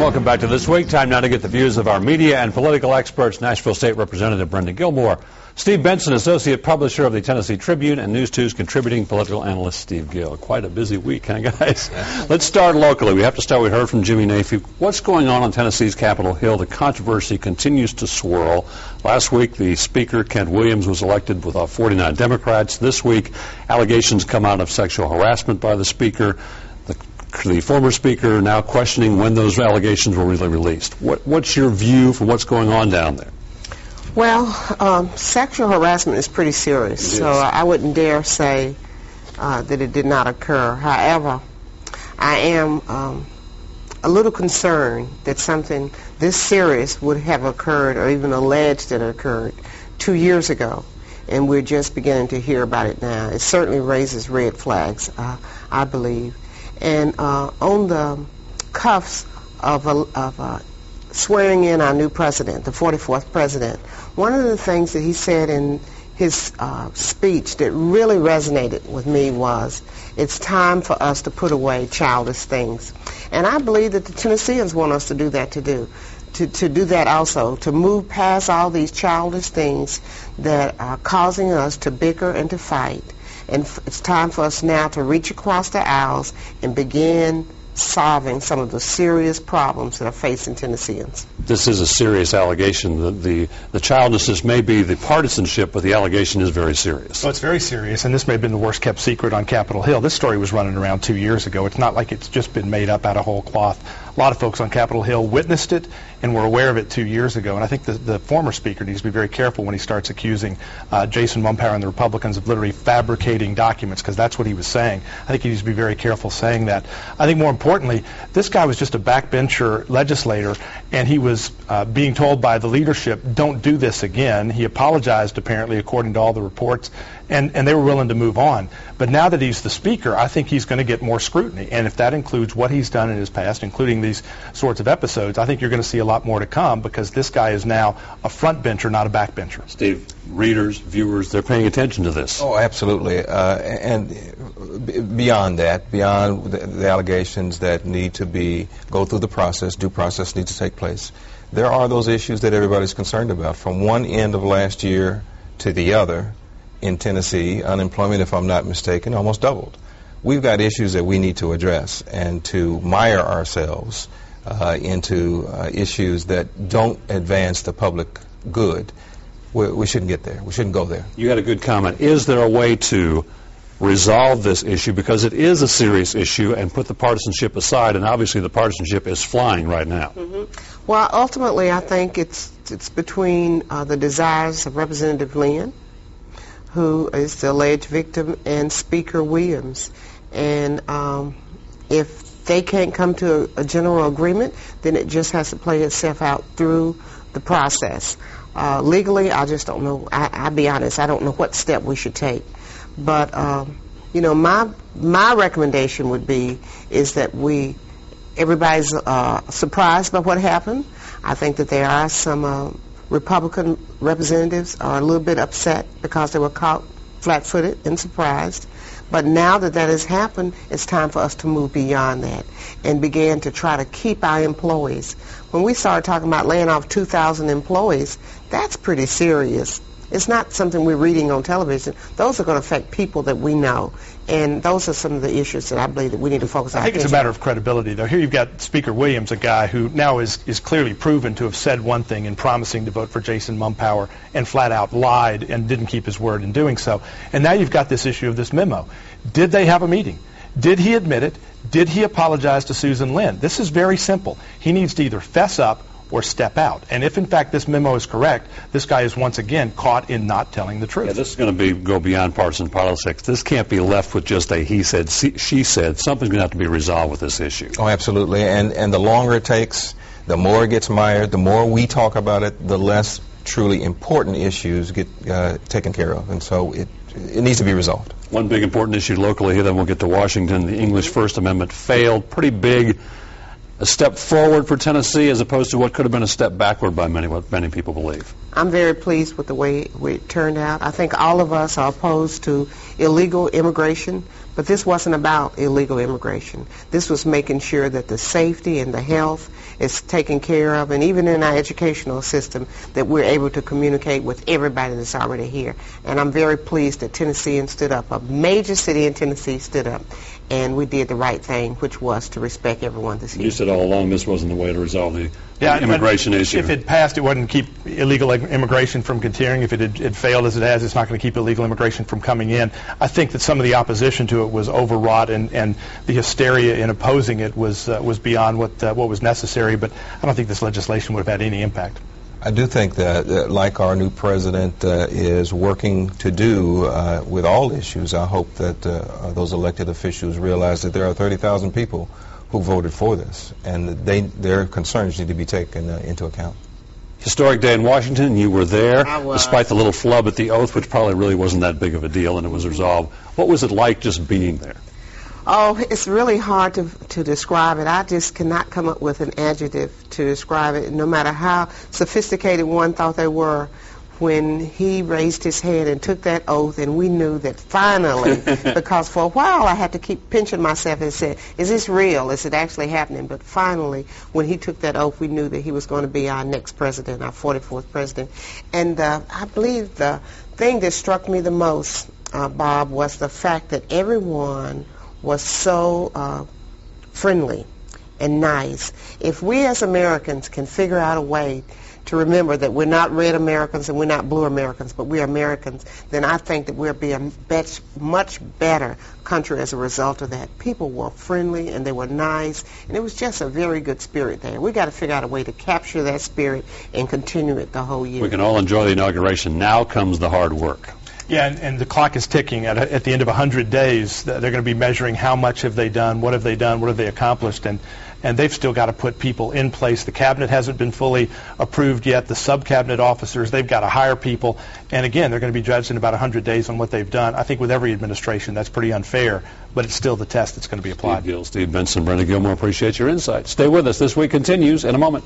Welcome back to This Week. Time now to get the views of our media and political experts, Nashville State Representative Brenda Gilmore, Steve Benson, Associate Publisher of the Tennessee Tribune, and News 2's contributing political analyst Steve Gill. Quite a busy week, huh, guys? Let's start locally. We have to start. We heard from Jimmy Nafee. What's going on Tennessee's Capitol Hill? The controversy continues to swirl. Last week, the Speaker, Kent Williams, was elected with 49 Democrats. This week, allegations come out of sexual harassment by the Speaker. The former Speaker now questioning when those allegations were really released. What's your view for what's going on down there? Well, sexual harassment is pretty serious, so I wouldn't dare say that it did not occur. However, I am a little concerned that something this serious would have occurred or even alleged that it occurred 2 years ago, and we're just beginning to hear about it now. It certainly raises red flags, I believe. And on the cuffs of swearing in our new president, the 44th president, one of the things that he said in his speech that really resonated with me was, it's time for us to put away childish things. And I believe that the Tennesseans want us to do that, to do that also, to move past all these childish things that are causing us to bicker and to fight. And it's time for us now to reach across the aisles and begin solving some of the serious problems that are facing Tennesseans. This is a serious allegation. The childishness may be the partisanship, but the allegation is very serious. Well, it's very serious, and this may have been the worst kept secret on Capitol Hill. This story was running around 2 years ago. It's not like it's just been made up out of whole cloth. A lot of folks on Capitol Hill witnessed it and were aware of it 2 years ago. And I think the former Speaker needs to be very careful when he starts accusing Jason Mumpower and the Republicans of literally fabricating documents, because that's what he was saying. I think he needs to be very careful saying that. I think more importantly, this guy was just a backbencher legislator, and he was being told by the leadership, don't do this again. He apologized, apparently, according to all the reports, and they were willing to move on. But now that he's the Speaker, I think he's going to get more scrutiny. And if that includes what he's done in his past, including these sorts of episodes, I think you're going to see a lot more to come, because this guy is now a front bencher, not a backbencher. Steve, readers, viewers, they're paying attention to this. Oh, absolutely. And beyond that, beyond the allegations that need to go through the process, due process needs to take place, there are those issues that everybody's concerned about. From one end of last year to the other, in Tennessee, unemployment, if I'm not mistaken, almost doubled. We've got issues that we need to address, and to mire ourselves into issues that don't advance the public good, we shouldn't get there. We shouldn't go there. You had a good comment. Is there a way to resolve this issue, because it is a serious issue, and put the partisanship aside? And obviously the partisanship is flying right now. Well, ultimately, I think it's between the desires of Representative Lynn, who is the alleged victim, and Speaker Williams. And if they can't come to a general agreement, then it just has to play itself out through the process. Legally, I just don't know. I'll be honest, I don't know what step we should take. But, you know, my recommendation would be is that everybody's surprised by what happened. I think that there are some Republican representatives are a little bit upset because they were caught flat-footed and surprised. But now that that has happened, it's time for us to move beyond that and begin to try to keep our employees. When we started talking about laying off 2,000 employees, that's pretty serious. It's not something we're reading on television. Those are going to affect people that we know. And those are some of the issues that I believe that we need to focus on. I think it's a matter of credibility, though. Here you've got Speaker Williams, a guy who now is clearly proven to have said one thing in promising to vote for Jason Mumpower, and flat out lied and didn't keep his word in doing so. And now you've got this issue of this memo. Did they have a meeting? Did he admit it? Did he apologize to Susan Lynn? This is very simple. He needs to either fess up or step out. And if, in fact, this memo is correct, this guy is once again caught in not telling the truth. Yeah, this is going to go beyond partisan politics. This can't be left with just a he said, she said. Something's going to have to be resolved with this issue. Oh, absolutely. And the longer it takes, the more it gets mired, the more we talk about it, the less truly important issues get taken care of. And so it needs to be resolved. One big important issue locally here, then we'll get to Washington. The English First Amendment failed. Pretty big. A step forward for Tennessee as opposed to what could have been a step backward by what many people believe. I'm very pleased with the way it turned out. I think all of us are opposed to illegal immigration, But this wasn't about illegal immigration. This was making sure that the safety and the health is taken care of, and even in our educational system, that we're able to communicate with everybody that's already here. And I'm very pleased that Tennesseans stood up. A major city in Tennessee stood up, and we did the right thing, which was to respect everyone that's here. You said all along this wasn't the way to resolve the immigration issue. If it passed, it wouldn't keep illegal immigration from continuing. If it had failed as it has, it's not going to keep illegal immigration from coming in. I think that some of the opposition to it was overwrought, and the hysteria in opposing it was beyond what was necessary. But I don't think this legislation would have had any impact. I do think that, like our new president is working to do with all issues, I hope that those elected officials realize that there are 30,000 people who voted for this, and their concerns need to be taken into account. Historic day in Washington. You were there, I was. despite the little flub at the oath, which probably really wasn't that big of a deal, and it was resolved. What was it like just being there? Oh, it's really hard to describe it. I just cannot come up with an adjective to describe it, no matter how sophisticated one thought they were. When he raised his hand and took that oath, and we knew that finally, because for a while I had to keep pinching myself and say, is this real? Is it actually happening? But finally, when he took that oath, we knew that he was going to be our next president, our 44th president. And I believe the thing that struck me the most, Bob, was the fact that everyone was so friendly and nice. If we as Americans can figure out a way to remember that we're not red Americans and we're not blue Americans, but we're Americans, then I think that we'll be a much better country as a result of that. People were friendly and they were nice, and it was just a very good spirit there. We got to figure out a way to capture that spirit and continue it the whole year. We can all enjoy the inauguration. Now comes the hard work. Yeah, and the clock is ticking. At the end of 100 days, they're going to be measuring how much have they done, what have they done, what have they accomplished, and they've still got to put people in place. The cabinet hasn't been fully approved yet. The sub-cabinet officers, they've got to hire people, and again, they're going to be judged in about 100 days on what they've done. I think with every administration, that's pretty unfair, but it's still the test that's going to be applied. Steve Gill, Steve Benson, Brenda Gilmore, appreciate your insight. Stay with us. This Week continues in a moment.